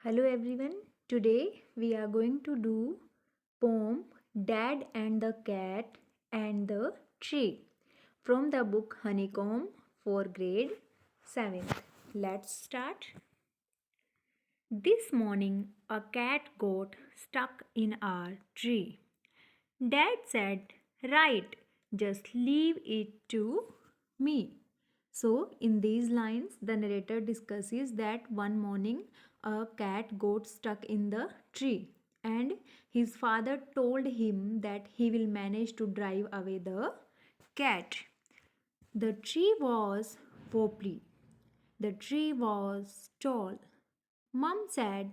Hello everyone. Today we are going to do poem Dad and the Cat and the Tree from the book Honeycomb for grade 7th. Let's start. This morning a cat got stuck in our tree. Dad said, "Right, just leave it to me." So, in these lines, the narrator discusses that one morning a cat got stuck in the tree and his father told him that he will manage to drive away the cat. The tree was wobbly. The tree was tall. Mum said,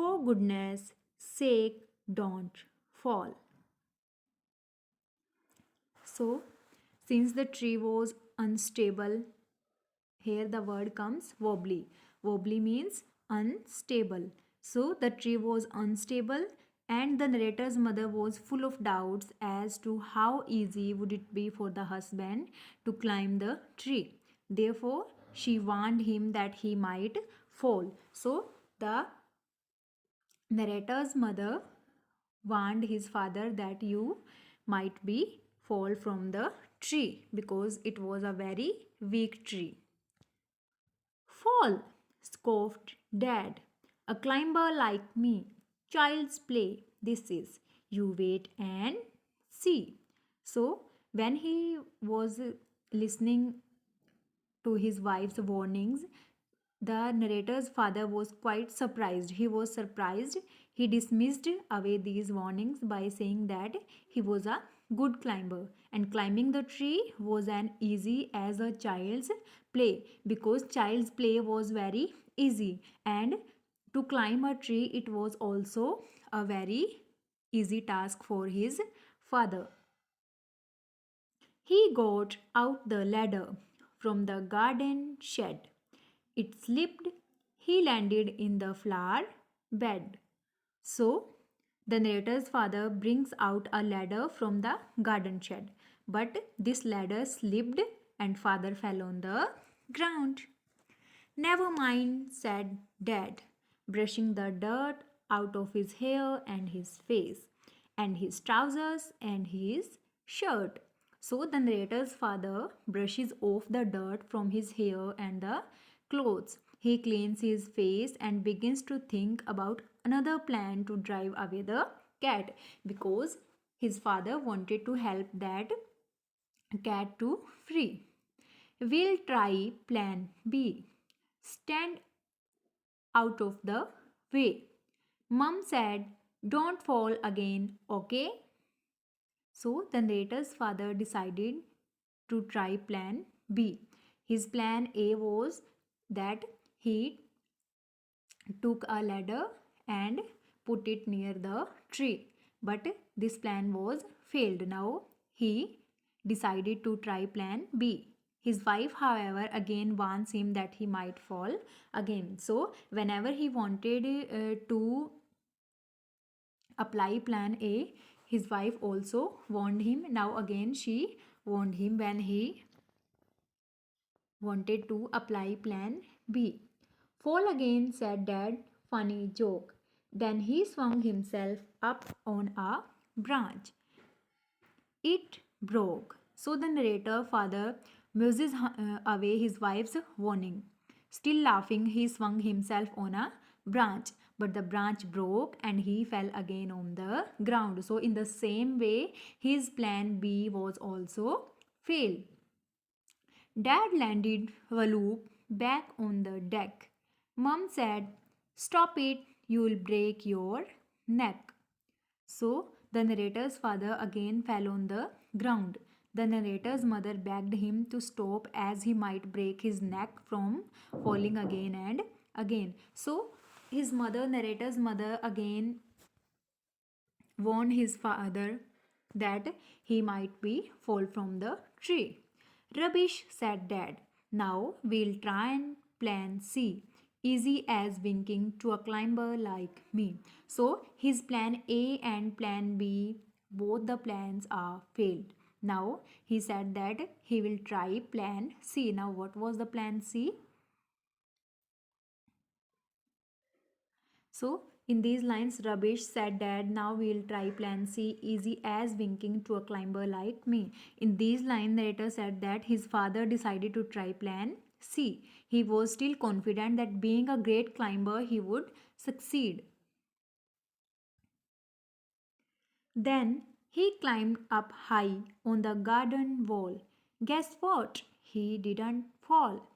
"For goodness sake, don't fall." So, since the tree was unstable, here the word comes wobbly. Wobbly means unstable. So, the tree was unstable and the narrator's mother was full of doubts as to how easy would it be for the husband to climb the tree. Therefore, she warned him that he might fall. So, the narrator's mother warned his father that you might be fall from the tree because it was a very weak tree. Fall, scoffed Dad. A climber like me. Child's play, this is. You wait and see. So, when he was listening to his wife's warnings, the narrator's father was quite surprised. He was surprised. He dismissed away these warnings by saying that he was a good climber and climbing the tree was an easy as a child's play because child's play was very easy and to climb a tree it was also a very easy task for his father. He got out the ladder from the garden shed. It slipped. He landed in the flower bed. So, the narrator's father brings out a ladder from the garden shed. But this ladder slipped and father fell on the ground. "Never mind," said Dad, brushing the dirt out of his hair and his face, and his trousers and his shirt. So the narrator's father brushes off the dirt from his hair and the clothes. He cleans his face and begins to think about another plan to drive away the cat because his father wanted to help that cat to free. "We'll try plan B. Stand out of the way." Mum said, "Don't fall again, okay?" So the narrator's father decided to try plan B. His plan A was that he took a ladder and put it near the tree. But this plan was failed. Now he decided to try plan B. His wife, however, again warns him that he might fall again. So, whenever he wanted to apply plan A, his wife also warned him. Now, again, she warned him when he wanted to apply plan B. "Fall again," said Dad. "Funny joke." Then he swung himself up on a branch. It broke. So the narrator father muses away his wife's warning. Still laughing, he swung himself on a branch, but the branch broke and he fell again on the ground. So, in the same way, his plan B was also failed. Dad landed Waloop back on the deck. Mum said, "Stop it, you'll break your neck." So the narrator's father again fell on the ground. The narrator's mother begged him to stop as he might break his neck from falling again and again. So his mother, narrator's mother, again warned his father that he might be fall from the tree. "Rubbish," said Dad. "Now we'll try and plan C. Easy as winking to a climber like me." So his plan A and plan B, both the plans are failed. Now he said that he will try plan C. Now what was the plan C? So, in these lines, Ramesh said, Dad, now we'll try plan C, easy as winking to a climber like me. In these lines, narrator said that his father decided to try plan C. He was still confident that being a great climber, he would succeed. Then he climbed up high on the garden wall. Guess what? He didn't fall.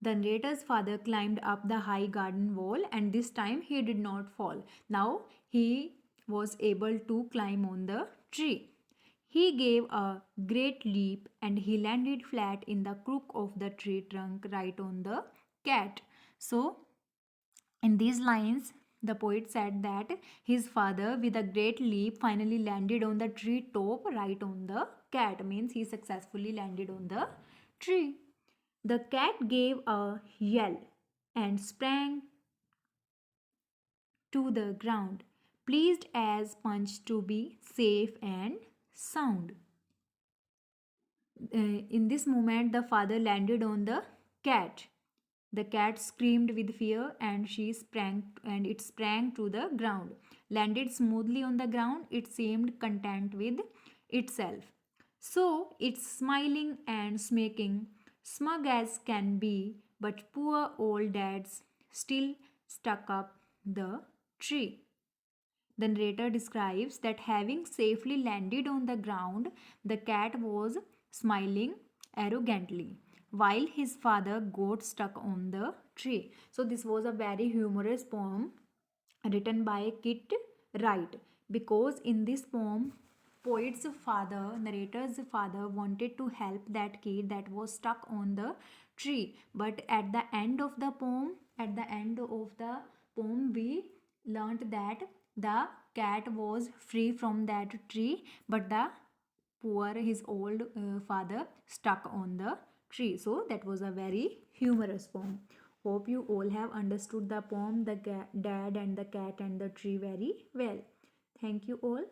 The narrator's father climbed up the high garden wall, and this time he did not fall. Now he was able to climb on the tree. He gave a great leap and he landed flat in the crook of the tree trunk right on the cat. So, in these lines, the poet said that his father, with a great leap, finally landed on the tree top right on the cat. Means he successfully landed on the tree. The cat gave a yell and sprang to the ground, pleased as punch to be safe and sound. In this moment, the father landed on the cat. The cat screamed with fear and it sprang to the ground. Landed smoothly on the ground, it seemed content with itself. So it's smiling and smirking, smug as can be, but poor old dad's still stuck up the tree. The narrator describes that having safely landed on the ground, the cat was smiling arrogantly while his father got stuck on the tree. So, this was a very humorous poem written by Kit Wright, because in this poem, poet's father, narrator's father, wanted to help that kid that was stuck on the tree. But at the end of the poem, we learnt that the cat was free from that tree, but the poor his old father stuck on the tree. So that was a very humorous poem. Hope you all have understood the poem, the dad and the cat and the tree very well. Thank you all.